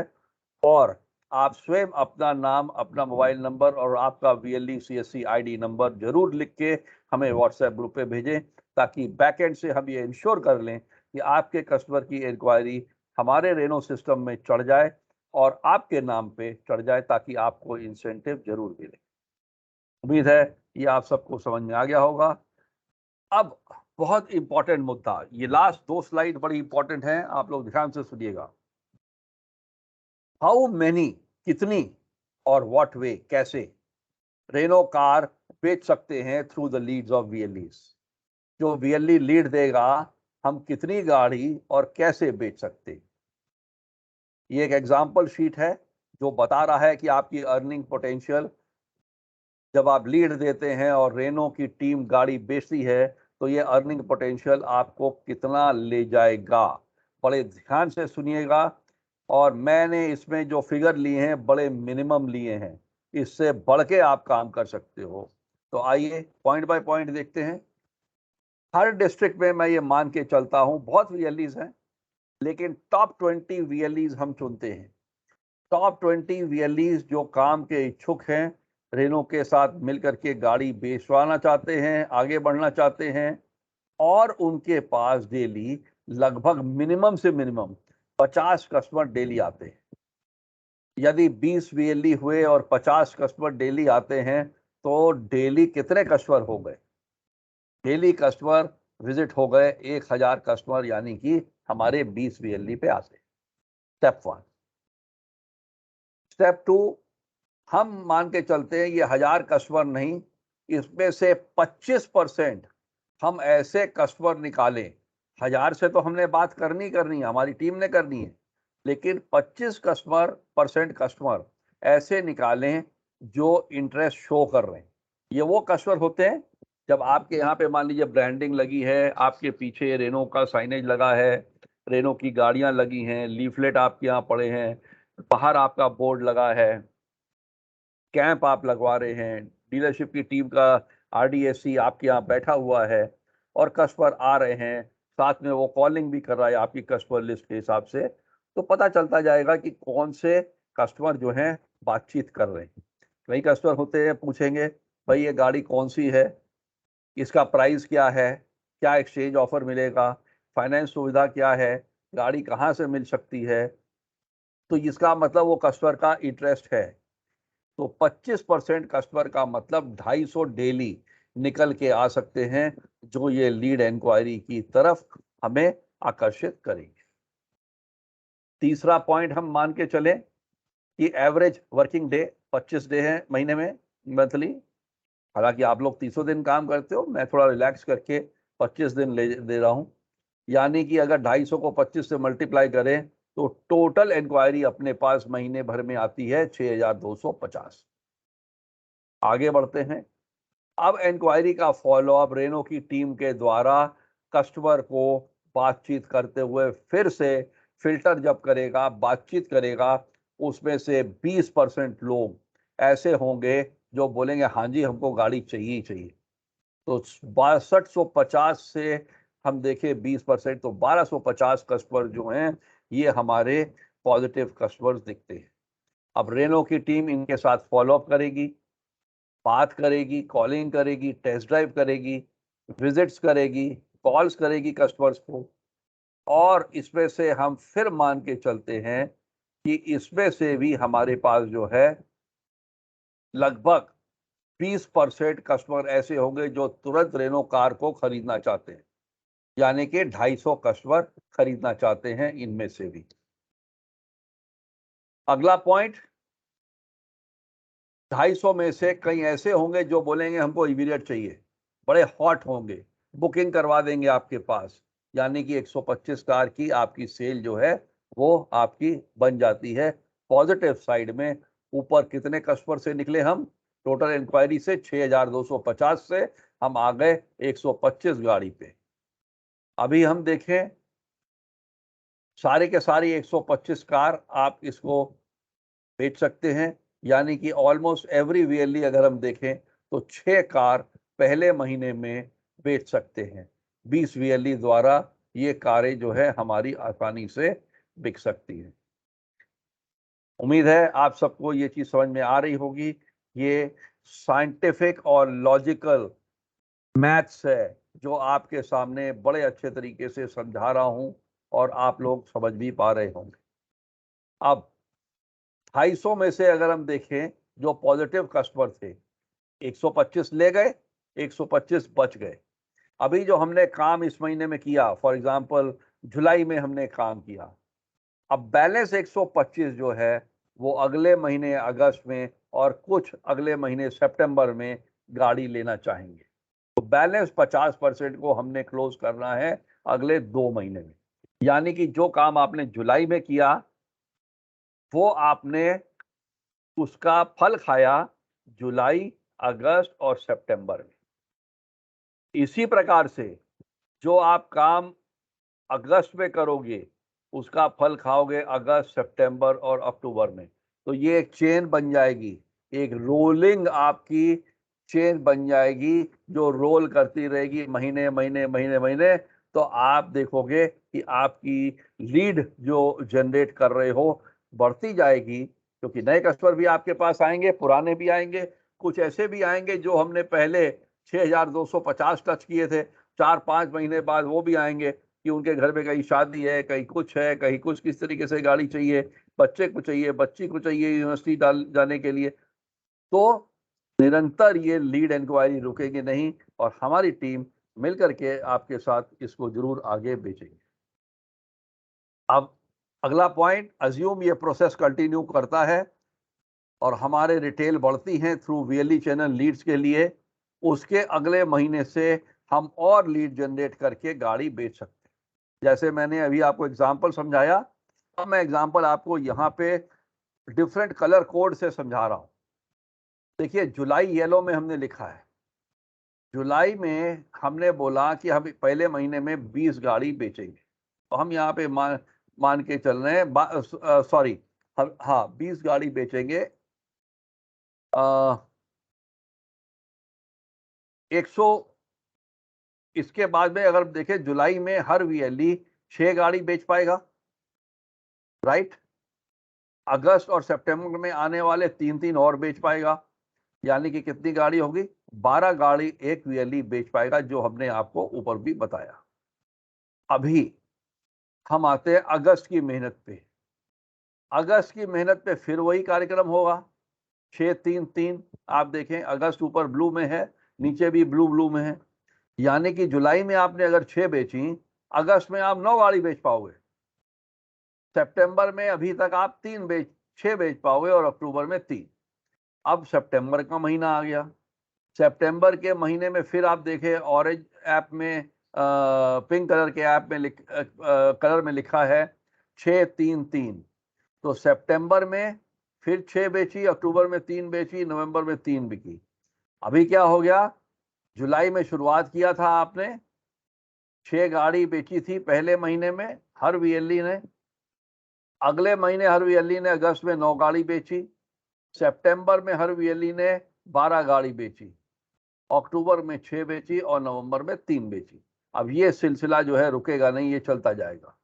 और आप स्वयं अपना नाम, अपना मोबाइल नंबर और आपका वीएलई सीएससी आईडी नंबर जरूर लिख के हमें व्हाट्सएप ग्रुप पे भेजें, ताकि बैकएंड से हम ये इंश्योर कर लें कि आपके कस्टमर की इंक्वायरी हमारे रेनो सिस्टम में चढ़ जाए और आपके नाम पे चढ़ जाए, ताकि आपको इंसेंटिव जरूर मिले। उम्मीद है ये आप सबको समझ में आ गया होगा। अब बहुत इंपॉर्टेंट मुद्दा, ये लास्ट 2 स्लाइड बड़ी इंपॉर्टेंट हैं, आप लोग ध्यान से सुनिएगा। हाउ मेनी, कितनी और व्हाट वे, कैसे रेनो कार बेच सकते हैं थ्रू द लीड्स ऑफ वीएलईस। जो वीएलई लीड देगा, हम कितनी गाड़ी और कैसे बेच सकते हैं। ये एक एग्जांपल शीट है जो बता रहा है कि आपकी अर्निंग पोटेंशियल जब आप लीड देते हैं और रेनो की टीम गाड़ी बेचती है, तो ये अर्निंग पोटेंशियल आपको कितना ले जाएगा। बड़े ध्यान से सुनिएगा। और मैंने इसमें जो फिगर लिए हैं बड़े मिनिमम लिए हैं, इससे बढ़ के आप काम कर सकते हो। तो आइए पॉइंट बाय पॉइंट देखते हैं। हर डिस्ट्रिक्ट में मैं ये मान के चलता हूँ, बहुत वीएलईज हैं, लेकिन टॉप 20 वीएलईज हम चुनते हैं। टॉप 20 वीएलईज जो काम के इच्छुक हैं, रेनो के साथ मिलकर के गाड़ी बेचवाना चाहते हैं, आगे बढ़ना चाहते हैं और उनके पास डेली लगभग मिनिमम से मिनिमम 50 कस्टमर डेली आते हैं। यदि 20 वीएलई हुए और 50 कस्टमर डेली आते हैं, तो डेली कितने कस्टमर हो गए? डेली कस्टमर विजिट हो गए 1000 कस्टमर, यानी कि हमारे 20 वीएलई पे आते हैं। स्टेप 1। स्टेप 2, हम मान के चलते हैं ये 1000 कस्टमर नहीं, इसमें से 25% हम ऐसे कस्टमर निकालें। 1000 से तो हमने बात करनी है, हमारी टीम ने करनी है, लेकिन 25 कस्टमर ऐसे निकालें जो इंटरेस्ट शो कर रहे हैं। ये वो कस्टमर होते हैं जब आपके यहाँ पे मान लीजिए ब्रांडिंग लगी है, आपके पीछे रेनो का साइनेज लगा है, रेनो की गाड़ियां लगी हैं, लीफलेट आपके यहाँ पड़े हैं, बाहर आपका बोर्ड लगा है, कैंप आप लगवा रहे हैं, डीलरशिप की टीम का आरडीएससी आपके यहाँ बैठा हुआ है और कस्टमर आ रहे हैं, साथ में वो कॉलिंग भी कर रहा है आपकी कस्टमर लिस्ट के हिसाब से, तो पता चलता जाएगा कि कौन से कस्टमर जो हैं बातचीत कर रहे हैं। कई कस्टमर होते हैं, पूछेंगे भाई ये गाड़ी कौन सी है, इसका प्राइस क्या है, क्या एक्सचेंज ऑफर मिलेगा, फाइनेंस सुविधा क्या है, गाड़ी कहाँ से मिल सकती है। तो इसका मतलब वो कस्टमर का इंटरेस्ट है। तो 25% कस्टमर का मतलब 250 डेली निकल के आ सकते हैं, जो ये लीड इंक्वायरी की तरफ हमें आकर्षित करेंगे। तीसरा पॉइंट हम मान के चले कि एवरेज वर्किंग डे 25 डे है महीने में, मंथली। हालांकि आप लोग 300 दिन काम करते हो, मैं थोड़ा रिलैक्स करके 25 दिन ले दे रहा हूं। यानी कि अगर 250 को 25 से मल्टीप्लाई करें तो टोटल इंक्वायरी अपने पास महीने भर में आती है 6250। आगे बढ़ते हैं। अब इंक्वायरी का फॉलोअप रेनो की टीम के द्वारा कस्टमर को बातचीत करते हुए फिर से फिल्टर जब करेगा, बातचीत करेगा, उसमें से 20% लोग ऐसे होंगे जो बोलेंगे हाँ जी हमको गाड़ी चाहिए ही चाहिए। तो 6250 से हम देखें 20%, तो 1250 कस्टमर जो हैं ये हमारे पॉजिटिव कस्टमर्स दिखते हैं। अब रेनो की टीम इनके साथ फॉलोअप करेगी, बात करेगी, कॉलिंग करेगी, टेस्ट ड्राइव करेगी, विजिट्स करेगी, कॉल्स करेगी कस्टमर्स को। और इसमें से हम फिर मान के चलते हैं कि इसमें से भी हमारे पास जो है लगभग 20% कस्टमर ऐसे होंगे जो तुरंत रेनो कार को खरीदना चाहते हैं। यानी कि 250 कस्टमर खरीदना चाहते हैं इनमें से भी। अगला पॉइंट, 250 में से कई ऐसे होंगे जो बोलेंगे हमको इमीडिएट चाहिए, बड़े हॉट होंगे, बुकिंग करवा देंगे आपके पास। यानी कि 125 कार की आपकी सेल जो है वो आपकी बन जाती है। पॉजिटिव साइड में ऊपर कितने कस्टमर से निकले हम, टोटल इंक्वायरी से 6250 से हम आ गए 125 गाड़ी पे। अभी हम देखें सारे के सारी 125 कार आप इसको बेच सकते हैं। यानी कि ऑलमोस्ट एवरी वीयरली अगर हम देखें तो 6 कार पहले महीने में बेच सकते हैं। 20 वीयरली द्वारा ये कारें जो है हमारी आसानी से बिक सकती हैं। उम्मीद है आप सबको ये चीज समझ में आ रही होगी। ये साइंटिफिक और लॉजिकल मैथ्स है जो आपके सामने बड़े अच्छे तरीके से समझा रहा हूं और आप लोग समझ भी पा रहे होंगे। अब 250 में से अगर हम देखें जो पॉजिटिव कस्टमर थे, 125 ले गए, 125 बच गए। अभी जो हमने काम इस महीने में किया, फॉर एग्जांपल जुलाई में हमने काम किया, अब बैलेंस 125 जो है वो अगले महीने अगस्त में और कुछ अगले महीने सितंबर में गाड़ी लेना चाहेंगे। तो बैलेंस 50% को हमने क्लोज करना है अगले 2 महीने में। यानी कि जो काम आपने जुलाई में किया वो आपने उसका फल खाया जुलाई, अगस्त और सितंबर में। इसी प्रकार से जो आप काम अगस्त में करोगे उसका फल खाओगे अगस्त, सितंबर और अक्टूबर में। तो ये एक चेन बन जाएगी, एक रोलिंग आपकी चेन बन जाएगी जो रोल करती रहेगी महीने महीने महीने महीने। तो आप देखोगे कि आपकी लीड जो जनरेट कर रहे हो बढ़ती जाएगी, क्योंकि नए कस्टमर भी आपके पास आएंगे, पुराने भी आएंगे, कुछ ऐसे भी आएंगे जो हमने पहले 6250 टच किए थे, 4-5 महीने बाद वो भी आएंगे कि उनके घर में कहीं शादी है, कहीं कुछ है, कहीं कुछ, किस तरीके से गाड़ी चाहिए, बच्चे को चाहिए, बच्ची को चाहिए यूनिवर्सिटी डाल जाने के लिए। तो निरंतर ये लीड इंक्वायरी रुकेगी नहीं और हमारी टीम मिलकर के आपके साथ इसको जरूर आगे बेचेगी। अब अगला पॉइंट, अज्यूम ये प्रोसेस कंटिन्यू करता है और हमारे रिटेल बढ़ती हैं थ्रू वीएलई चैनल लीड्स के लिए, उसके अगले महीने से हम और लीड जनरेट करके गाड़ी बेच सकते हैं। जैसे मैंने अभी आपको एग्जांपल समझाया, अब मैं एग्जांपल आपको यहाँ पे डिफरेंट कलर कोड से समझा रहा हूँ। देखिए जुलाई येलो में हमने लिखा है, जुलाई में हमने बोला कि हम पहले महीने में 20 गाड़ी बेचेंगे। तो हम यहाँ पे मान के चल रहे हैं, सॉरी, हाँ 20 गाड़ी बेचेंगे। 100 इसके बाद में अगर देखें जुलाई में हर वीएलई 6 गाड़ी बेच पाएगा, राइट। अगस्त और सितंबर में आने वाले 3 और बेच पाएगा, यानी कि कितनी गाड़ी होगी? 12 गाड़ी एक वीएलई बेच पाएगा, जो हमने आपको ऊपर भी बताया। अभी हम आते हैं अगस्त की मेहनत पे। अगस्त की मेहनत पे फिर वही कार्यक्रम होगा, 6-3-3। आप देखें अगस्त ऊपर ब्लू में है, नीचे भी ब्लू में है, यानी कि जुलाई में आपने अगर 6 बेची, अगस्त में आप 9 गाड़ी बेच पाओगे। सितंबर में अभी तक आप 6 बेच पाओगे और अक्टूबर में 3। अब सितंबर का महीना आ गया। सितंबर के महीने में फिर आप देखें ऑरेंज ऐप में, पिंक कलर के ऐप में कलर में लिखा है 6-3-3। तो सितंबर में फिर 6 बेची, अक्टूबर में 3 बेची, नवंबर में 3 बिकी। अभी क्या हो गया? जुलाई में शुरुआत किया था आपने, 6 गाड़ी बेची थी पहले महीने में हर वीएलई ने। अगले महीने हर वीएलई ने अगस्त में 9 गाड़ी बेची, सितंबर में हर वीएलई ने 12 गाड़ी बेची, अक्टूबर में 6 बेची और नवंबर में 3 बेची। अब ये सिलसिला जो है रुकेगा नहीं, ये चलता जाएगा।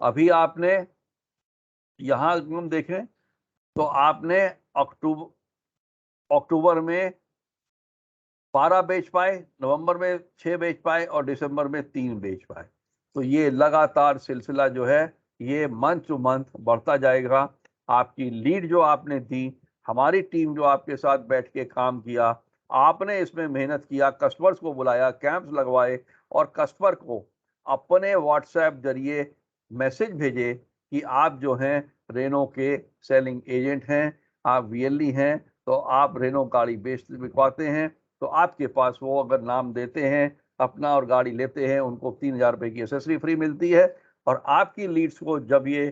अभी आपने यहां हम देखें तो आपने अक्टूबर में 12 बेच पाए, नवंबर में 6 बेच पाए और दिसंबर में 3 बेच पाए। तो ये लगातार सिलसिला जो है ये मंथ टू मंथ बढ़ता जाएगा। आपकी लीड जो आपने दी, हमारी टीम जो आपके साथ बैठ के काम किया, आपने इसमें मेहनत किया, कस्टमर्स को बुलाया, कैंप्स लगवाए और कस्टमर को अपने व्हाट्सएप जरिए मैसेज भेजे कि आप जो हैं रेनो के सेलिंग एजेंट हैं, आप वीएलई हैं, तो आप रेनो गाड़ी बिकवाते हैं। तो आपके पास वो अगर नाम देते हैं अपना और गाड़ी लेते हैं, उनको 3,000 रुपए की एसेसरी फ्री मिलती है। और आपकी लीड्स को जब ये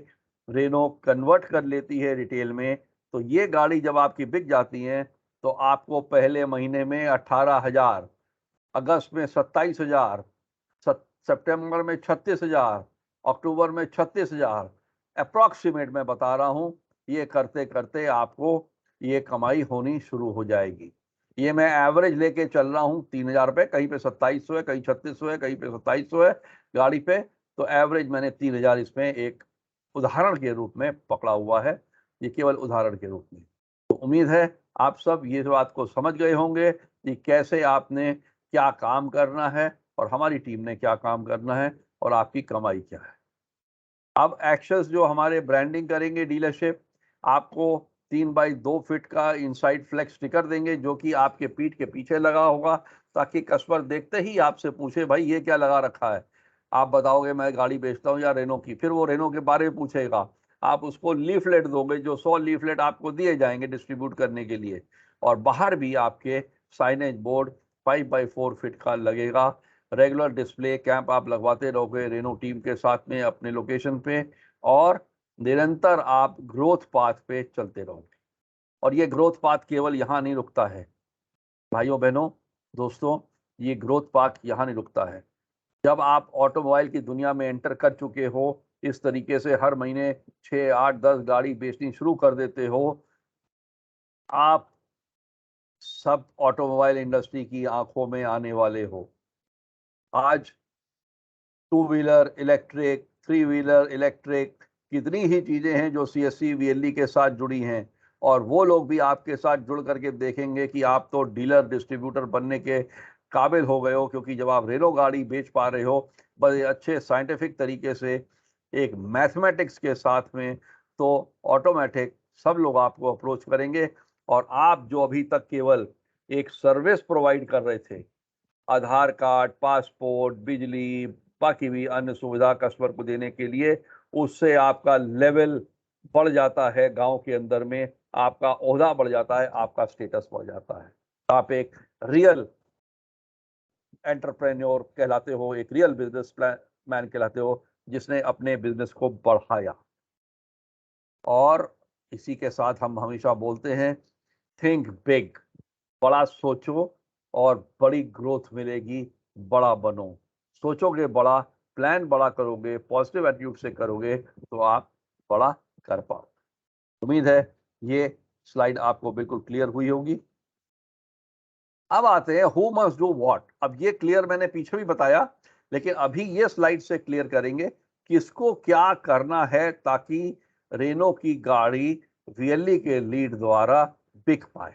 रेनो कन्वर्ट कर लेती है रिटेल में, तो ये गाड़ी जब आपकी बिक जाती हैं तो आपको पहले महीने में 18,000, अगस्त में 27,000, सितंबर में 36,000, अक्टूबर में 36,000, अप्रॉक्सीमेट मैं बता रहा हूं। ये करते करते आपको ये कमाई होनी शुरू हो जाएगी। ये मैं एवरेज लेके चल रहा हूँ 3,000 रुपये, कहीं पे 2700 है, कहीं 3600 है, कहीं पे 2700 है गाड़ी पे। तो एवरेज मैंने 3,000 इसमें एक उदाहरण के रूप में पकड़ा हुआ है, ये केवल उदाहरण के रूप में। तो उम्मीद है आप सब ये बात को समझ गए होंगे कि कैसे आपने क्या काम करना है और हमारी टीम ने क्या काम करना है और आपकी कमाई क्या है। अब एक्शंस जो हमारे ब्रांडिंग करेंगे डीलरशिप, आपको 3x2 फीट का इनसाइड फ्लेक्स स्टिकर देंगे, जो कि आपके पीठ के पीछे लगा होगा, ताकि कस्टमर देखते ही आपसे पूछे भाई ये क्या लगा रखा है। आप बताओगे मैं गाड़ी बेचता हूँ या रेनो की, फिर वो रेनो के बारे में पूछेगा। आप उसको लीफलेट दोगे, जो 100 लीफलेट आपको दिए जाएंगे डिस्ट्रीब्यूट करने के लिए। और बाहर भी आपके साइनेज बोर्ड 5x4 फीट का लगेगा। रेगुलर डिस्प्ले कैंप आप लगवाते रहोगे रेनो टीम के साथ में अपने लोकेशन पे, और निरंतर आप ग्रोथ पाथ पे चलते रहोगे। और ये ग्रोथ पाथ केवल यहाँ नहीं रुकता है भाइयों बहनों दोस्तों, ये ग्रोथ पाथ यहाँ नहीं रुकता है। जब आप ऑटोमोबाइल की दुनिया में एंटर कर चुके हो, इस तरीके से हर महीने 6, 8, 10 गाड़ी बेचनी शुरू कर देते हो, आप सब ऑटोमोबाइल इंडस्ट्री की आंखों में आने वाले हो। आज 2 व्हीलर इलेक्ट्रिक, 3 व्हीलर इलेक्ट्रिक, कितनी ही चीजें हैं जो सीएससी वीएलई के साथ जुड़ी हैं। और वो लोग भी आपके साथ जुड़ करके देखेंगे कि आप तो डीलर डिस्ट्रीब्यूटर बनने के काबिल हो गए हो, क्योंकि जब आप रेनो गाड़ी बेच पा रहे हो बड़े अच्छे साइंटिफिक तरीके से, एक मैथमेटिक्स के साथ में, तो ऑटोमेटिक सब लोग आपको अप्रोच करेंगे। और आप जो अभी तक केवल एक सर्विस प्रोवाइड कर रहे थे, आधार कार्ड, पासपोर्ट, बिजली, बाकी भी अन्य सुविधा कस्टमर को देने के लिए, उससे आपका लेवल बढ़ जाता है। गांव के अंदर में आपका ओहदा बढ़ जाता है, आपका स्टेटस बढ़ जाता है। आप एक रियल एंटरप्रेन्योर कहलाते हो, एक रियल बिजनेस मैन कहलाते हो, जिसने अपने बिजनेस को बढ़ाया। और इसी के साथ हम हमेशा बोलते हैं, थिंक बिग, बड़ा सोचो और बड़ी ग्रोथ मिलेगी। बड़ा बनो, सोचोगे बड़ा, प्लान बड़ा करोगे, पॉजिटिव एटीट्यूड से करोगे, तो आप बड़ा कर पाओ। उम्मीद है ये स्लाइड आपको बिल्कुल क्लियर हुई होगी। अब आते हैं हु मस्ट डू व्हाट। अब ये क्लियर मैंने पीछे भी बताया, लेकिन अभी ये स्लाइड से क्लियर करेंगे किसको क्या करना है ताकि रेनो की गाड़ी वीएलई के लीड द्वारा बिक पाए।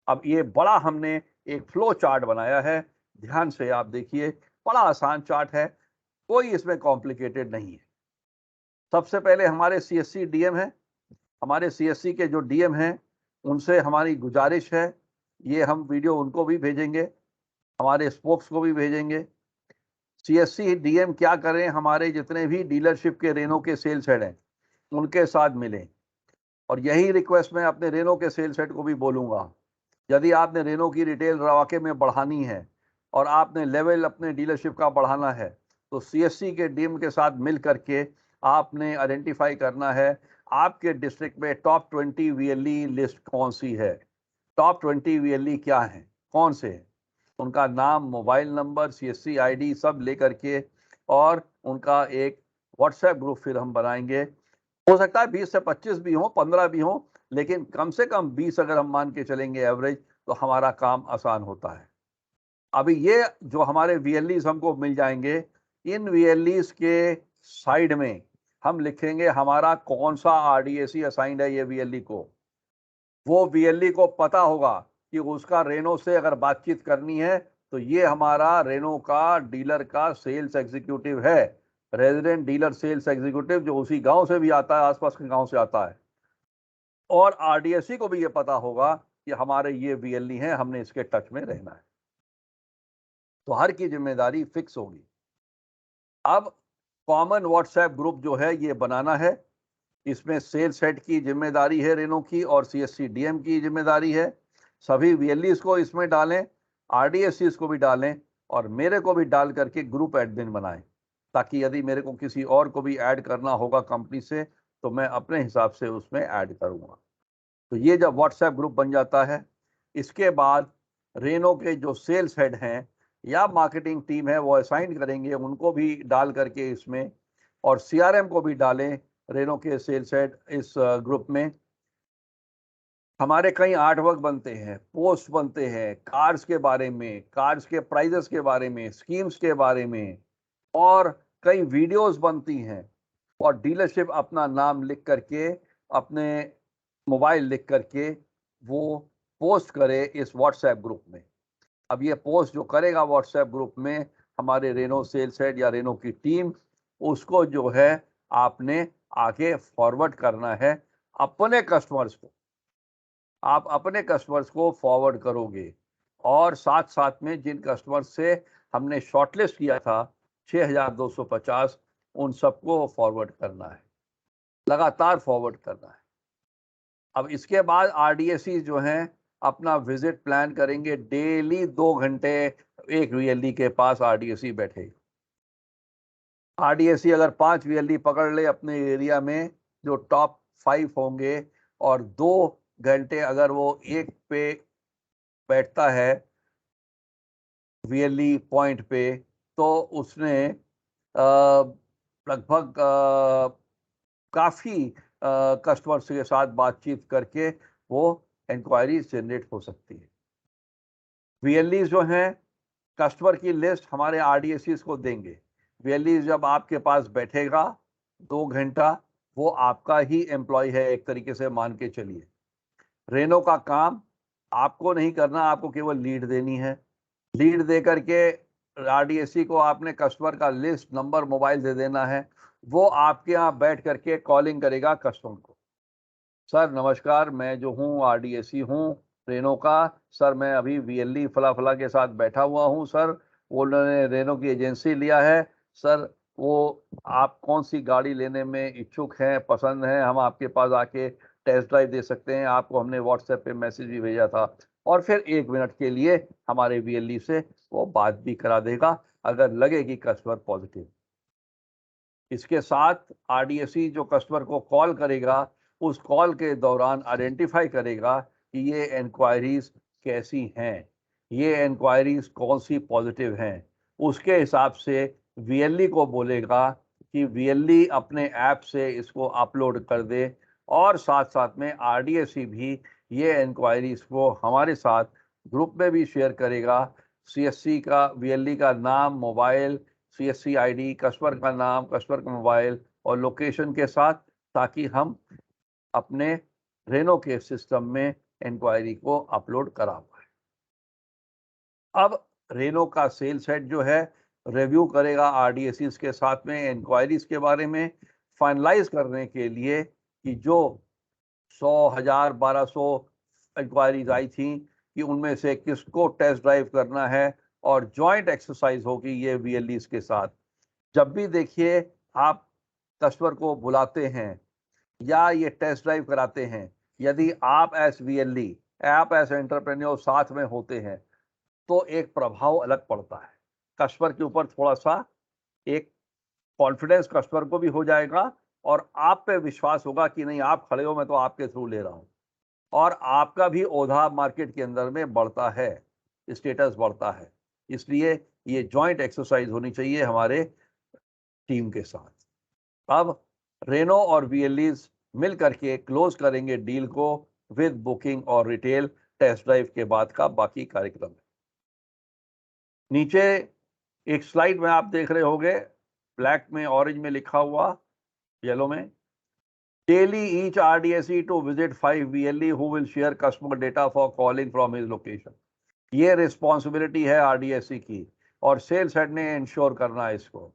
अब ये बड़ा हमने एक फ्लो चार्ट बनाया है, ध्यान से आप देखिए, बड़ा आसान चार्ट है, कोई इसमें कॉम्प्लिकेटेड नहीं है। सबसे पहले हमारे सीएससी डीएम है, हमारे सीएससी के जो डीएम हैं उनसे हमारी गुजारिश है, ये हम वीडियो उनको भी भेजेंगे, हमारे स्पोक्स को भी भेजेंगे। सीएससी डीएम क्या करें, हमारे जितने भी डीलरशिप के रेनो के सेल्स हेड हैं उनके साथ मिलें, और यही रिक्वेस्ट मैं अपने रेनो के सेल्स हेड को भी बोलूँगा। यदि आपने रेनो की रिटेल वाकई में बढ़ानी है और आपने लेवल अपने डीलरशिप का बढ़ाना है, तो सीएससी के डीएम के साथ मिल करके आपने आइडेंटिफाई करना है आपके डिस्ट्रिक्ट में टॉप 20 वीएलई लिस्ट कौन सी है। टॉप 20 वीएलई क्या हैं, कौन से हैं, उनका नाम, मोबाइल नंबर, सीएससी आईडी सब लेकर के, और उनका एक व्हाट्सएप ग्रुप फिर हम बनाएंगे। हो सकता है 20 से 25 भी हो, 15 भी हो, लेकिन कम से कम 20 अगर हम मान के चलेंगे एवरेज, तो हमारा काम आसान होता है। अभी ये जो हमारे वीएलईज हमको मिल जाएंगे, इन वीएलईज के साइड में हम लिखेंगे हमारा कौन सा आरडीएसी असाइंड है ये वीएलई को। वो वीएलई को पता होगा कि उसका रेनो से अगर बातचीत करनी है तो ये हमारा रेनो का डीलर का सेल्स एग्जीक्यूटिव है, रेजिडेंट डीलर सेल्स एग्जीक्यूटिव, जो उसी गांव से भी आता है, आसपास के गांव से आता है। और आरडीएसी को भी ये पता होगा कि हमारे ये वीएलई हैं, हमने इसके टच में रहना है। तो हर की जिम्मेदारी फिक्स होगी। अब कॉमन व्हाट्सएप ग्रुप जो है ये बनाना है, इसमें सेल्स हेड की जिम्मेदारी है रेनो की, और सीएससी डीएम की जिम्मेदारी है। सभी वीएलईज को इसमें डालें, आरडीएसीज को भी डालें, और मेरे को भी डाल करके ग्रुप एडमिन बनाएं, ताकि यदि मेरे को किसी और को भी ऐड करना होगा कंपनी से तो मैं अपने हिसाब से उसमें ऐड करूंगा। तो ये जब व्हाट्सएप ग्रुप बन जाता है, इसके बाद रेनो के जो सेल्स हेड हैं या मार्केटिंग टीम है वो असाइन करेंगे, उनको भी डाल करके इसमें, और सीआरएम को भी डालें रेनो के सेल्स हेड इस ग्रुप में। हमारे कई आर्ट वर्क बनते हैं, पोस्ट बनते हैं कार्ड्स के बारे में, कार्ड्स के प्राइजेस के बारे में, स्कीम्स के बारे में, और कई वीडियोस बनती हैं, और डीलरशिप अपना नाम लिख करके, अपने मोबाइल लिख करके वो पोस्ट करे इस व्हाट्सएप ग्रुप में। अब ये पोस्ट जो करेगा व्हाट्सएप ग्रुप में हमारे रेनो सेल्स हेड या रेनो की टीम, उसको जो है आपने आगे फॉरवर्ड करना है अपने कस्टमर्स को। आप अपने कस्टमर्स को फॉरवर्ड करोगे, और साथ साथ में जिन कस्टमर्स से हमने शॉर्टलिस्ट किया था 6250, उन सबको फॉरवर्ड करना है, लगातार फॉरवर्ड करना है। अब इसके बाद आरडीएसी जो हैं अपना विजिट प्लान करेंगे, डेली 2 घंटे एक वीएलई के पास आरडीएसी बैठे। आरडीएसी अगर 5 वीएलई पकड़ ले अपने एरिया में जो टॉप 5 होंगे, और 2 घंटे अगर वो एक पे बैठता है वीएलई पॉइंट पे, तो उसने लगभग काफ़ी कस्टमर्स के साथ बातचीत करके वो इंक्वायरी जनरेट हो सकती है। वीएलई जो हैं कस्टमर की लिस्ट हमारे आरडीएसीज को देंगे। वीएलई जब आपके पास बैठेगा 2 घंटा, वो आपका ही एम्प्लॉय है एक तरीके से, मान के चलिए। रेनो का काम आपको नहीं करना, आपको केवल लीड देनी है। लीड दे करके आरडीएसी को आपने कस्टमर का लिस्ट, नंबर, मोबाइल दे देना है। वो आपके यहाँ बैठ करके कॉलिंग करेगा कस्टमर को। सर नमस्कार, मैं जो हूँ आरडीएसी हूँ रेनो का। सर मैं अभी वीएलई फला फला के साथ बैठा हुआ हूँ सर, वो उन्होंने रेनो की एजेंसी लिया है सर, वो आप कौन सी गाड़ी लेने में इच्छुक हैं, पसंद हैं, हम आपके पास आके टेस्ट ड्राइव दे सकते हैं, आपको हमने व्हाट्सएप पे मैसेज भी भेजा था। और फिर 1 मिनट के लिए हमारे वीएलई से वो बात भी करा देगा अगर लगे कि कस्टमर पॉजिटिव। इसके साथ आरडीएसी जो कस्टमर को कॉल करेगा, उस कॉल के दौरान आइडेंटिफाई करेगा कि ये इंक्वायरीज कैसी हैं, ये इंक्वायरीज कौन सी पॉजिटिव हैं। उसके हिसाब से वीएलई को बोलेगा कि वीएलई अपने ऐप से इसको अपलोड कर दे, और साथ साथ में आरडीएसी भी ये इंक्वायरीज को हमारे साथ ग्रुप में भी शेयर करेगा CSC का, VLE का नाम, मोबाइल, CSC ID, कस्टमर का नाम, कस्टमर का मोबाइल और लोकेशन के साथ, ताकि हम अपने रेनो के सिस्टम में इंक्वायरी को अपलोड करा पाए। अब रेनो का सेल्स हेड जो है रिव्यू करेगा RDSEs के साथ में इंक्वायरीज के बारे में, फाइनलाइज करने के लिए कि जो 100,000 1200 इंक्वायरीज आई थी कि उनमें से किसको टेस्ट ड्राइव करना है, और जॉइंट एक्सरसाइज होगी ये VLEs के साथ। जब भी देखिए आप कस्टमर को बुलाते हैं या ये टेस्ट ड्राइव कराते हैं, यदि आप एज VLE, आप एज एंटरप्रेन्योर साथ में होते हैं तो एक प्रभाव अलग पड़ता है कस्टमर के ऊपर। थोड़ा सा एक कॉन्फिडेंस कस्टमर को भी हो जाएगा और आप पे विश्वास होगा कि नहीं, आप खड़े हो, मैं तो आपके थ्रू ले रहा हूं, और आपका भी ओधा मार्केट के अंदर में बढ़ता है, स्टेटस बढ़ता है। इसलिए ये जॉइंट एक्सरसाइज होनी चाहिए हमारे टीम के साथ। अब रेनो और VLEs मिल करके क्लोज करेंगे डील को विद बुकिंग और रिटेल टेस्ट ड्राइव के बाद का बाकी कार्यक्रम। नीचे एक स्लाइड में आप देख रहे होंगे, ब्लैक में ऑरेंज में लिखा हुआ, येलो में, daily each RDSE to visit 5 VLE who will share customer data for calling from his location। ये रिस्पॉन्सिबिलिटी है RDSE की और सेल्स हेड ने इंश्योर करना है इसको।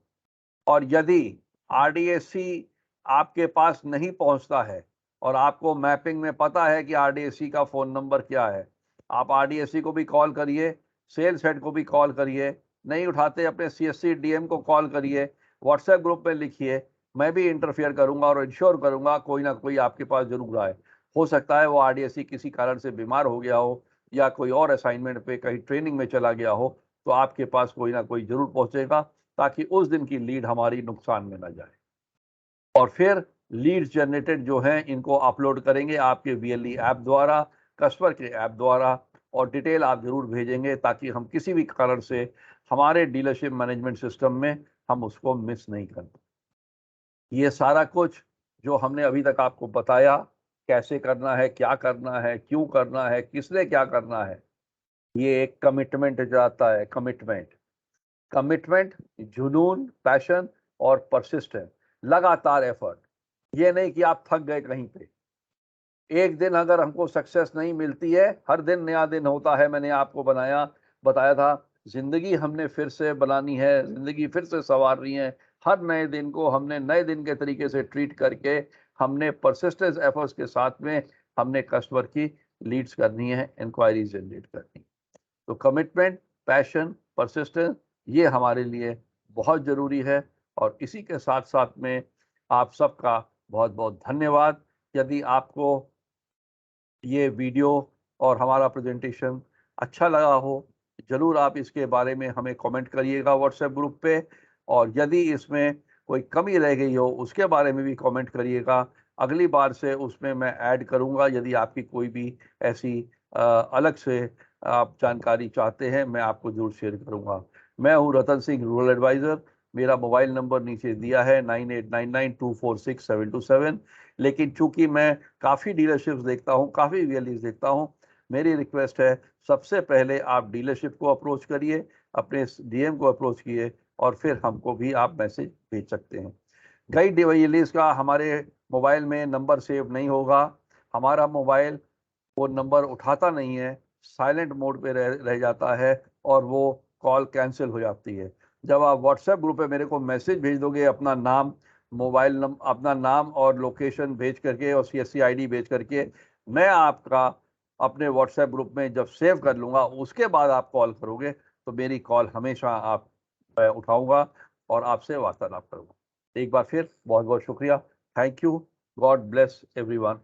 और यदि RDSE आपके पास नहीं पहुंचता है और आपको मैपिंग में पता है कि RDSE का फ़ोन नंबर क्या है, आप RDSE को भी कॉल करिए, सेल्स हेड को भी कॉल करिए, नहीं उठाते अपने CSC DM को कॉल करिए, व्हाट्सएप ग्रुप में लिखिए, मैं भी इंटरफेयर करूंगा और इंश्योर करूंगा कोई ना कोई आपके पास जरूर आए। हो सकता है वो RDSE किसी कारण से बीमार हो गया हो या कोई और असाइनमेंट पे कहीं ट्रेनिंग में चला गया हो, तो आपके पास कोई ना कोई जरूर पहुंचेगा, ताकि उस दिन की लीड हमारी नुकसान में ना जाए। और फिर लीड्स जनरेटेड जो हैं इनको अपलोड करेंगे आपके VLE ऐप द्वारा, कस्टमर के ऐप द्वारा, और डिटेल आप जरूर भेजेंगे ताकि हम किसी भी कारण से हमारे डीलरशिप मैनेजमेंट सिस्टम में हम उसको मिस नहीं कर पाए। ये सारा कुछ जो हमने अभी तक आपको बताया, कैसे करना है, क्या करना है, क्यों करना है, किसने क्या करना है, ये एक कमिटमेंट जाता है। कमिटमेंट, जुनून, पैशन और परसिस्टेंस, लगातार एफर्ट। ये नहीं कि आप थक गए कहीं पे। एक दिन अगर हमको सक्सेस नहीं मिलती है, हर दिन नया दिन होता है। मैंने आपको बताया था, जिंदगी हमने फिर से बनानी है, जिंदगी फिर से संवारनी है। हर नए दिन को हमने नए दिन के तरीके से ट्रीट करके हमने परसिस्टेंस एफर्ट्स के साथ में हमने कस्टमर की लीड्स करनी है, इंक्वायरीज जनरेट करनी। तो कमिटमेंट, पैशन, परसिस्टेंस, ये हमारे लिए बहुत ज़रूरी है। और इसी के साथ साथ में आप सबका बहुत बहुत धन्यवाद। यदि आपको ये वीडियो और हमारा प्रेजेंटेशन अच्छा लगा हो, ज़रूर आप इसके बारे में हमें कमेंट करिएगा व्हाट्सएप ग्रुप पे, और यदि इसमें कोई कमी रह गई हो उसके बारे में भी कमेंट करिएगा। अगली बार से उसमें मैं ऐड करूंगा। यदि आपकी कोई भी ऐसी अलग से आप जानकारी चाहते हैं, मैं आपको जरूर शेयर करूंगा। मैं हूं रतन सिंह, रूरल एडवाइज़र। मेरा मोबाइल नंबर नीचे दिया है 9899246727। लेकिन चूंकि मैं काफ़ी डीलरशिप्स देखता हूँ, काफ़ी VLEs देखता हूँ, मेरी रिक्वेस्ट है सबसे पहले आप डीलरशिप को अप्रोच करिए, अपने DM को अप्रोच किए, और फिर हमको भी आप मैसेज भेज सकते हैं। कई VLEs का हमारे मोबाइल में नंबर सेव नहीं होगा, हमारा मोबाइल वो नंबर उठाता नहीं है, साइलेंट मोड पे रह जाता है और वो कॉल कैंसिल हो जाती है। जब आप व्हाट्सएप ग्रुप पे मेरे को मैसेज भेज दोगे, अपना नाम, अपना नाम और लोकेशन भेज करके और CSC ID भेज करके, मैं आपका अपने व्हाट्सएप ग्रुप में जब सेव कर लूँगा, उसके बाद आप कॉल करोगे तो मेरी कॉल हमेशा आप उठाऊँगा और आपसे वार्तालाप करूँगा। एक बार फिर बहुत बहुत शुक्रिया। Thank you. God bless everyone.